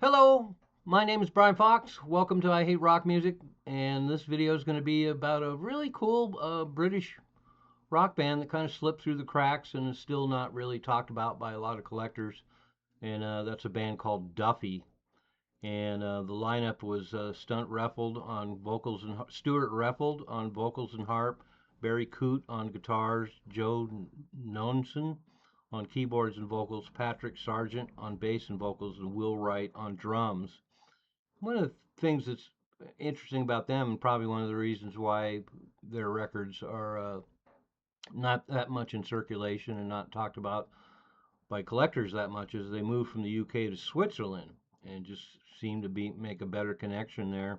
Hello, my name is Brian Fox. Welcome to I Hate Rock Music, and this video is going to be about a really cool British rock band that kind of slipped through the cracks and is still not really talked about by a lot of collectors. And that's a band called Duffy. And the lineup was Stuart Reffeld on vocals and harp, Barry Coote on guitars, Joe Nonson on keyboards and vocals, Patrick Sargent on bass and vocals, and Will Wright on drums. One of the things that's interesting about them, and probably one of the reasons why their records are not that much in circulation and not talked about by collectors that much, is they moved from the UK to Switzerland and just seemed to make a better connection there,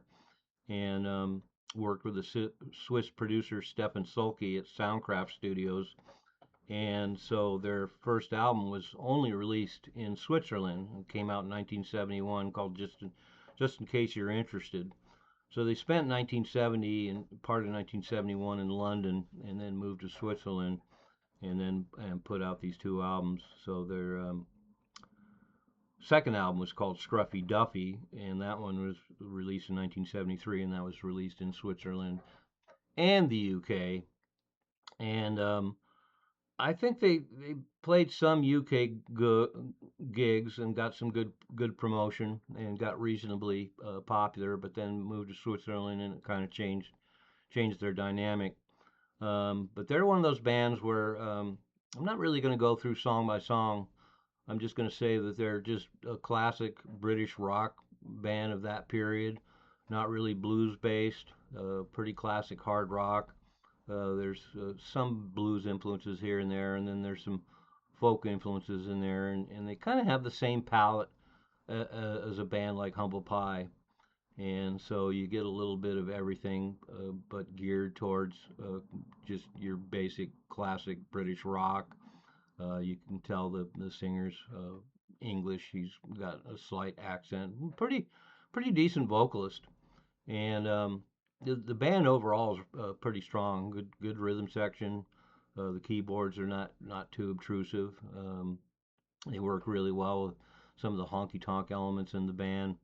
and worked with the Swiss producer Stefan Sulke at Soundcraft Studios. And so their first album was only released in Switzerland. It came out in 1971, called Just in Case You're Interested. So they spent 1970 and part of 1971 in London, and then moved to Switzerland, and put out these two albums. So their second album was called Scruffy Duffy, and that one was released in 1973, and that was released in Switzerland and the UK. And I think they played some UK gigs and got some good promotion and got reasonably popular, but then moved to Switzerland and it kind of changed their dynamic. But they're one of those bands where I'm not really going to go through song by song. I'm just going to say that they're just a classic British rock band of that period, not really blues based, pretty classic hard rock. There's some blues influences here and there, and then there's some folk influences in there, and they kind of have the same palette as a band like Humble Pie. And so you get a little bit of everything, but geared towards just your basic classic British rock. You can tell the singer's English. He's got a slight accent. Pretty decent vocalist. And the band overall is pretty strong. Good rhythm section. The keyboards are not too obtrusive. They work really well with some of the honky tonk elements in the band.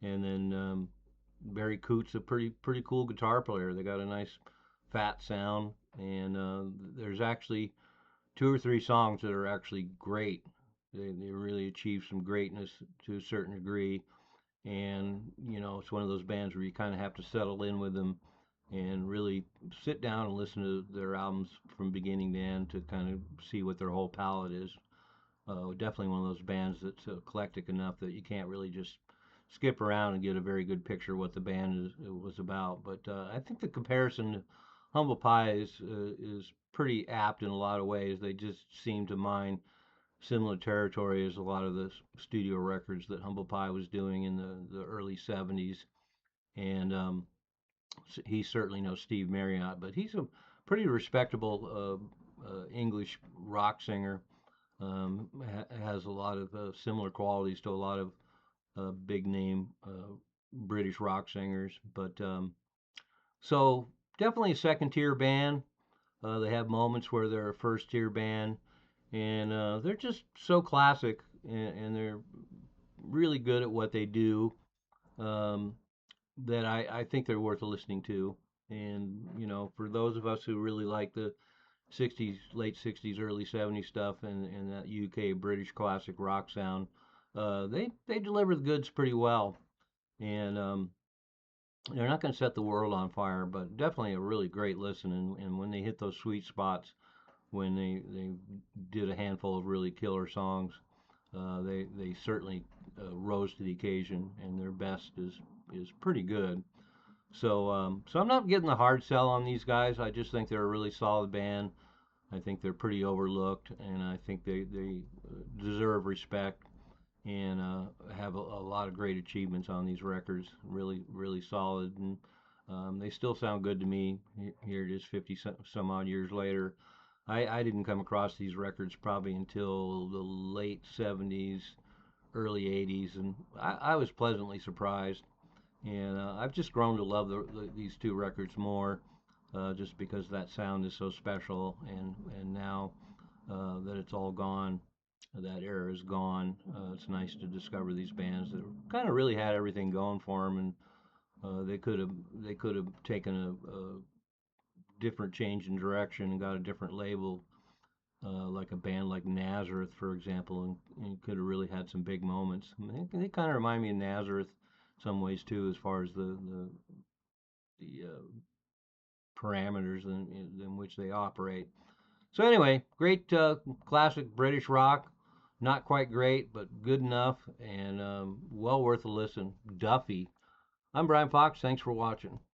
And then Barry Coote's a pretty cool guitar player. They got a nice fat sound, and there's actually two or three songs that are actually great. They really achieve some greatness to a certain degree, and it's one of those bands where you kind of have to settle in with them and really sit down and listen to their albums from beginning to end to kind of see what their whole palette is. Definitely one of those bands that's eclectic enough that you can't really just skip around and get a very good picture of what the band was about. But I think the comparison to Humble Pie is pretty apt in a lot of ways. They just seem to mine similar territory as a lot of the studio records that Humble Pie was doing in the early 70s. And he certainly knows Steve Marriott, but he's a pretty respectable English rock singer. Has a lot of similar qualities to a lot of big name British rock singers. But so definitely a second tier band. They have moments where they're a first tier band, and they're just so classic, and they're really good at what they do, um, that I think they're worth listening to. And for those of us who really like the 60s, late 60s, early 70s stuff, and that UK British classic rock sound, they deliver the goods pretty well. And they're not going to set the world on fire, but definitely a really great listen. And when they hit those sweet spots, when they did a handful of really killer songs, they certainly rose to the occasion, and their best is pretty good. So I'm not getting the hard sell on these guys. I just think they're a really solid band. I think they're pretty overlooked, and I think they deserve respect, and have a lot of great achievements on these records. Really solid, and they still sound good to me. Here it is, 50 some odd years later. I didn't come across these records probably until the late 70s, early 80s, and I was pleasantly surprised. And I've just grown to love these two records more, just because that sound is so special. And now that it's all gone, that era is gone. It's nice to discover these bands that kind of really had everything going for them, and they could have taken a different change in direction and got a different label, like a band like Nazareth, for example, and could have really had some big moments. I mean, they kind of remind me of Nazareth in some ways too, as far as the parameters in which they operate. So anyway, great classic British rock. Not quite great, but good enough, and well worth a listen. Duffy. I'm Brian Fox. Thanks for watching.